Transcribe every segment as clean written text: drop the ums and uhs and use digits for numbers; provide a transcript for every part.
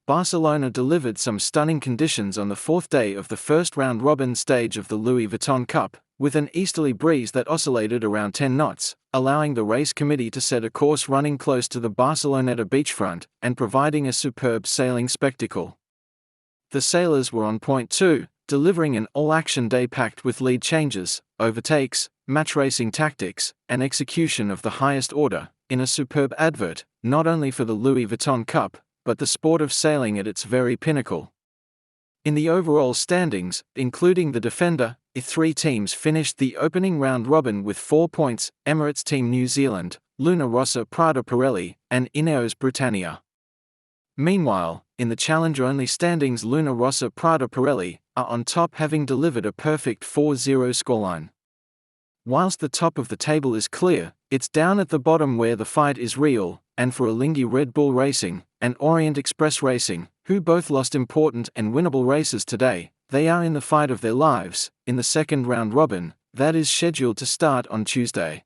Barcelona delivered some stunning conditions on the fourth day of the first round-robin stage of the Louis Vuitton Cup, with an easterly breeze that oscillated around 10 knots, allowing the race committee to set a course running close to the Barceloneta beachfront and providing a superb sailing spectacle. The sailors were on point too, delivering an all-action day packed with lead changes, overtakes, match racing tactics, and execution of the highest order, in a superb advert, not only for the Louis Vuitton Cup, but the sport of sailing at its very pinnacle. In the overall standings, including the defender, three teams finished the opening round robin with 4 points: Emirates Team New Zealand, Luna Rossa Prada Pirelli, and INEOS Britannia. Meanwhile, in the challenger-only standings, Luna Rossa Prada Pirelli are on top, having delivered a perfect 4-0 scoreline. Whilst the top of the table is clear, it's down at the bottom where the fight is real, and for Alinghi Red Bull Racing and Orient Express Racing, who both lost important and winnable races today, they are in the fight of their lives, in the second round robin, that is scheduled to start on Tuesday.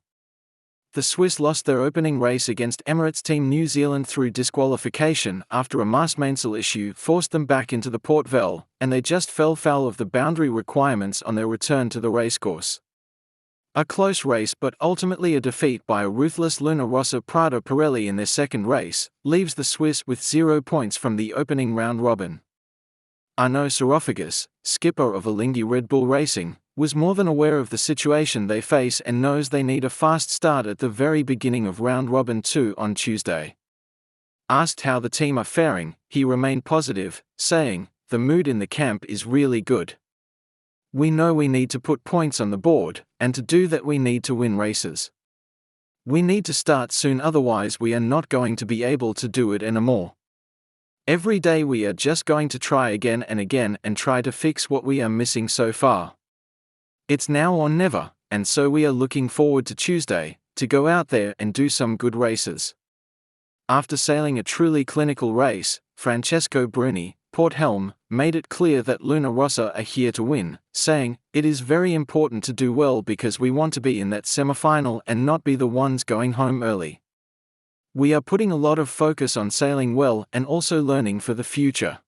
The Swiss lost their opening race against Emirates Team New Zealand through disqualification after a mast mainsail issue forced them back into the Port Vell, and they just fell foul of the boundary requirements on their return to the racecourse. A close race, but ultimately a defeat by a ruthless Luna Rossa Prada Pirelli in their second race, leaves the Swiss with 0 points from the opening round robin. Arnaud Sarophagus, skipper of Alinghi Red Bull Racing, was more than aware of the situation they face and knows they need a fast start at the very beginning of round robin 2 on Tuesday. Asked how the team are faring, he remained positive, saying, "The mood in the camp is really good. We know we need to put points on the board, and to do that we need to win races. We need to start soon, otherwise we are not going to be able to do it anymore. Every day we are just going to try again and try to fix what we are missing so far. It's now or never, and so we are looking forward to Tuesday, to go out there and do some good races." After sailing a truly clinical race, Francesco Bruni, Port Helm, made it clear that Luna Rossa are here to win, saying, "It is very important to do well because we want to be in that semi-final and not be the ones going home early. We are putting a lot of focus on sailing well and also learning for the future.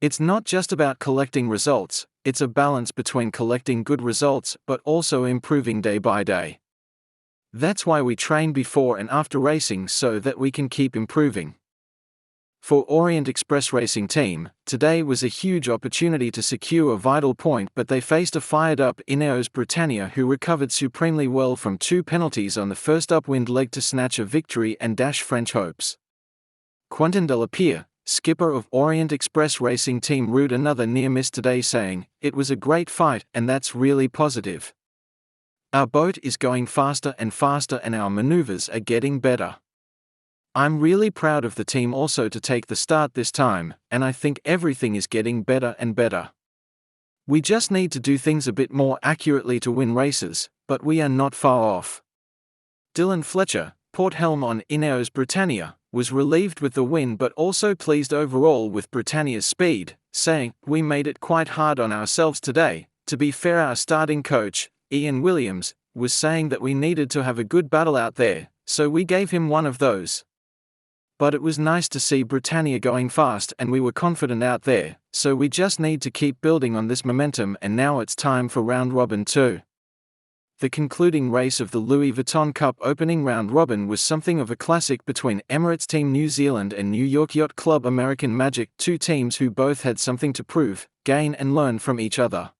It's not just about collecting results, it's a balance between collecting good results but also improving day by day. That's why we train before and after racing so that we can keep improving." For Orient Express Racing Team, today was a huge opportunity to secure a vital point, but they faced a fired-up INEOS Britannia who recovered supremely well from 2 penalties on the first upwind leg to snatch a victory and dash French hopes. Quentin de la Pierre, skipper of Orient Express Racing Team, ruled another near miss today, saying, "It was a great fight and that's really positive. Our boat is going faster and our maneuvers are getting better. I'm really proud of the team also to take the start this time, and I think everything is getting better and better. We just need to do things a bit more accurately to win races, but we are not far off." Dylan Fletcher, Port Helm on INEOS Britannia, was relieved with the win but also pleased overall with Britannia's speed, saying, "We made it quite hard on ourselves today. To be fair, our starting coach, Ian Williams, was saying that we needed to have a good battle out there, so we gave him one of those. But it was nice to see Britannia going fast and we were confident out there, so we just need to keep building on this momentum, and now it's time for round robin 2. The concluding race of the Louis Vuitton Cup opening round robin was something of a classic between Emirates Team New Zealand and New York Yacht Club American Magic, two teams who both had something to prove, gain and learn from each other.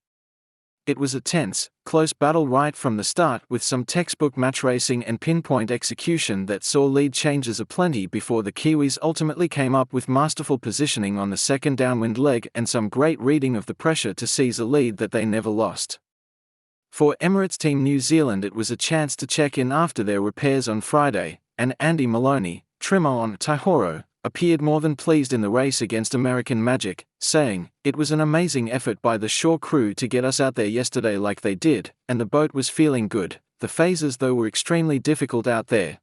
It was a tense, close battle right from the start, with some textbook match racing and pinpoint execution that saw lead changes aplenty before the Kiwis ultimately came up with masterful positioning on the second downwind leg and some great reading of the pressure to seize a lead that they never lost. For Emirates Team New Zealand, it was a chance to check in after their repairs on Friday, and Andy Maloney, trimmer on Taihoro, appeared more than pleased in the race against American Magic, saying, "It was an amazing effort by the shore crew to get us out there yesterday like they did, and the boat was feeling good. The phases though were extremely difficult out there.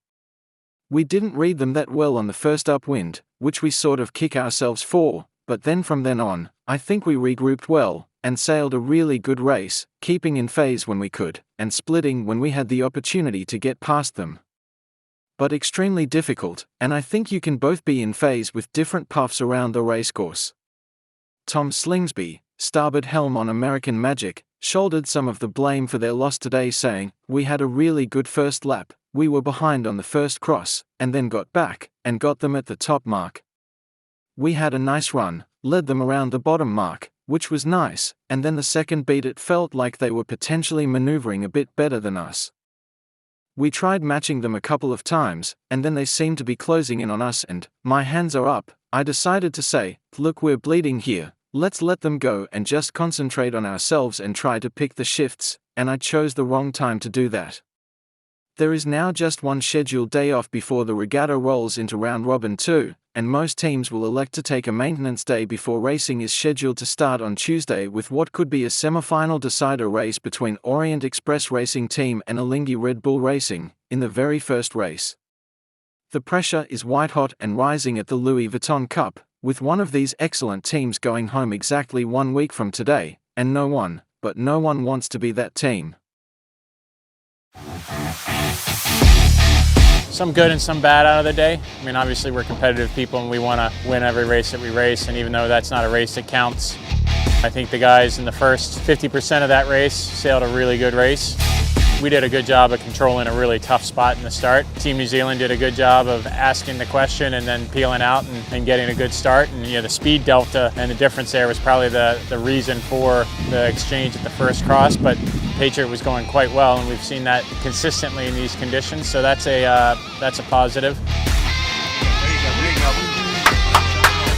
We didn't read them that well on the first upwind, which we sort of kick ourselves for, but then from then on, I think we regrouped well, and sailed a really good race, keeping in phase when we could, and splitting when we had the opportunity to get past them. but extremely difficult, and I think you can both be in phase with different puffs around the racecourse. Tom Slingsby, starboard helm on American Magic, shouldered some of the blame for their loss today, saying, "We had a really good first lap, we were behind on the first cross, and then got back, and got them at the top mark. We had a nice run, led them around the bottom mark, which was nice, and then the second beat it felt like they were potentially maneuvering a bit better than us. We tried matching them a couple of times, and then they seemed to be closing in on us, and, my hands are up, I decided to say, look, we're bleeding here, let's let them go and just concentrate on ourselves and try to pick the shifts, and I chose the wrong time to do that. There is now just one scheduled day off before the regatta rolls into round robin 2, and most teams will elect to take a maintenance day before racing is scheduled to start on Tuesday with what could be a semi-final decider race between Orient Express Racing Team and Alinghi Red Bull Racing, in the very first race. The pressure is white-hot and rising at the Louis Vuitton Cup, with one of these excellent teams going home exactly 1 week from today, and no one wants to be that team. Some good and some bad out of the day. I mean, obviously we're competitive people and we want to win every race that we race, and even though that's not a race that counts, I think the guys in the first 50% of that race sailed a really good race. We did a good job of controlling a really tough spot in the start. Team New Zealand did a good job of asking the question and then peeling out and getting a good start. And the speed delta and the difference there was probably the reason for the exchange at the first cross. But Patriot was going quite well, and we've seen that consistently in these conditions. So that's a positive.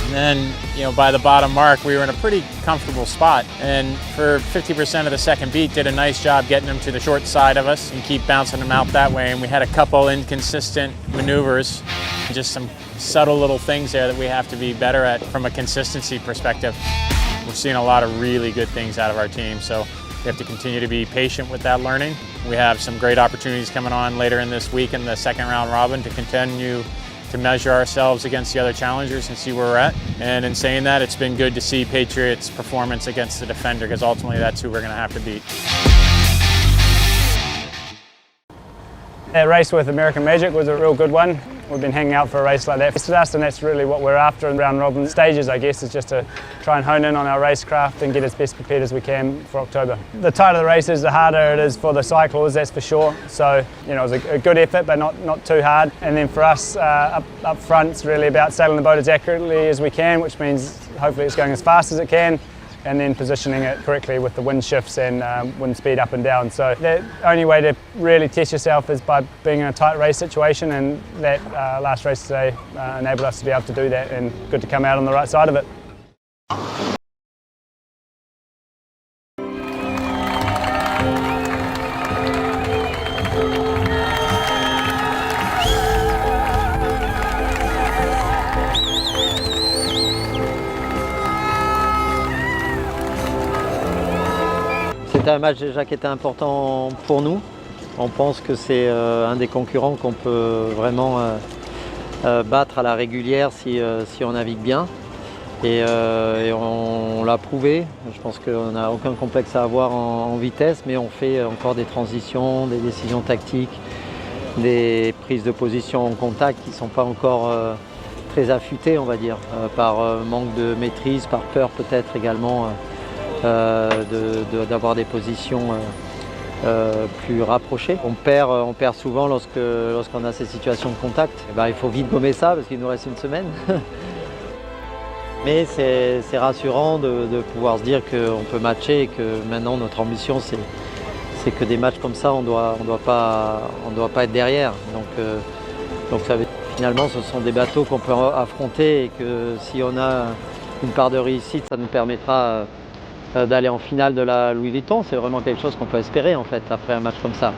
And then, by the bottom mark, we were in a pretty comfortable spot. And for 50% of the second beat, did a nice job getting them to the short side of us and keep bouncing them out that way. And we had a couple inconsistent maneuvers, just some subtle little things there that we have to be better at from a consistency perspective. We're seeing a lot of really good things out of our team, so we have to continue to be patient with that learning. We have some great opportunities coming on later in this week in the second round robin to continue to measure ourselves against the other challengers and see where we're at. And in saying that, it's been good to see Patriot's performance against the defender, because ultimately that's who we're going to have to beat. That race with American Magic was a real good one. We've been hanging out for a race like that for us, and that's really what we're after in round robin stages, I guess, is just to try and hone in on our racecraft and get as best prepared as we can for October. The tighter the race is, the harder it is for the cyclists, that's for sure. So, it was a good effort, but not too hard. And then for us, up front, it's really about sailing the boat as accurately as we can, which means hopefully it's going as fast as it can, and then positioning it correctly with the wind shifts and wind speed up and down. So the only way to really test yourself is by being in a tight race situation, and that last race today enabled us to be able to do that, and good to come out on the right side of it. C'était un match déjà qui était important pour nous. On pense que c'est un des concurrents qu'on peut vraiment battre à la régulière si on navigue bien. Et on l'a prouvé. Je pense qu'on n'a aucun complexe à avoir en vitesse, mais on fait encore des transitions, des décisions tactiques, des prises de position en contact qui ne sont pas encore très affûtées, on va dire, par manque de maîtrise, par peur peut-être également. D'avoir des positions plus rapprochées. On perd souvent lorsqu'on a ces situations de contact. Il faut vite gommer ça parce qu'il nous reste une semaine. Mais c'est rassurant de pouvoir se dire qu'on peut matcher et que maintenant notre ambition c'est que des matchs comme ça on doit pas être derrière. Donc ça veut dire, finalement ce sont des bateaux qu'on peut affronter, et que si on a une part de réussite, ça nous permettra d'aller en finale de la Louis Vuitton. C'est vraiment quelque chose qu'on peut espérer en fait après un match comme ça.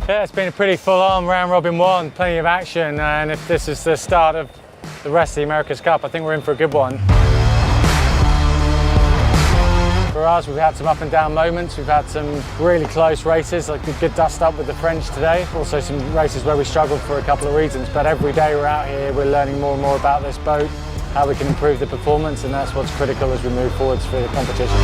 Yeah, it's been a pretty full-on round robin one, plenty of action, and if this is the start of the rest of the America's Cup, I think we're in for a good one. For us, we've had some up and down moments. We've had some really close races, like a good dust up with the French today. Also some races where we struggled for a couple of reasons, but every day we're out here, we're learning more and more about this boat, how we can improve the performance, and that's what's critical as we move forwards for the competition.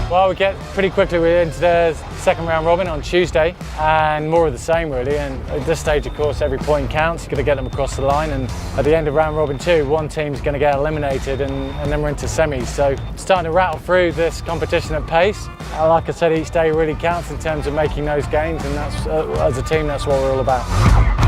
Well, we get pretty quickly into the second round robin on Tuesday, and more of the same really. And at this stage, of course, every point counts. You've got to get them across the line, and at the end of round robin 2, one team's going to get eliminated, and then we're into semis. So starting to rattle through this competition at pace. Like I said, each day really counts in terms of making those gains, and that's as a team, that's what we're all about.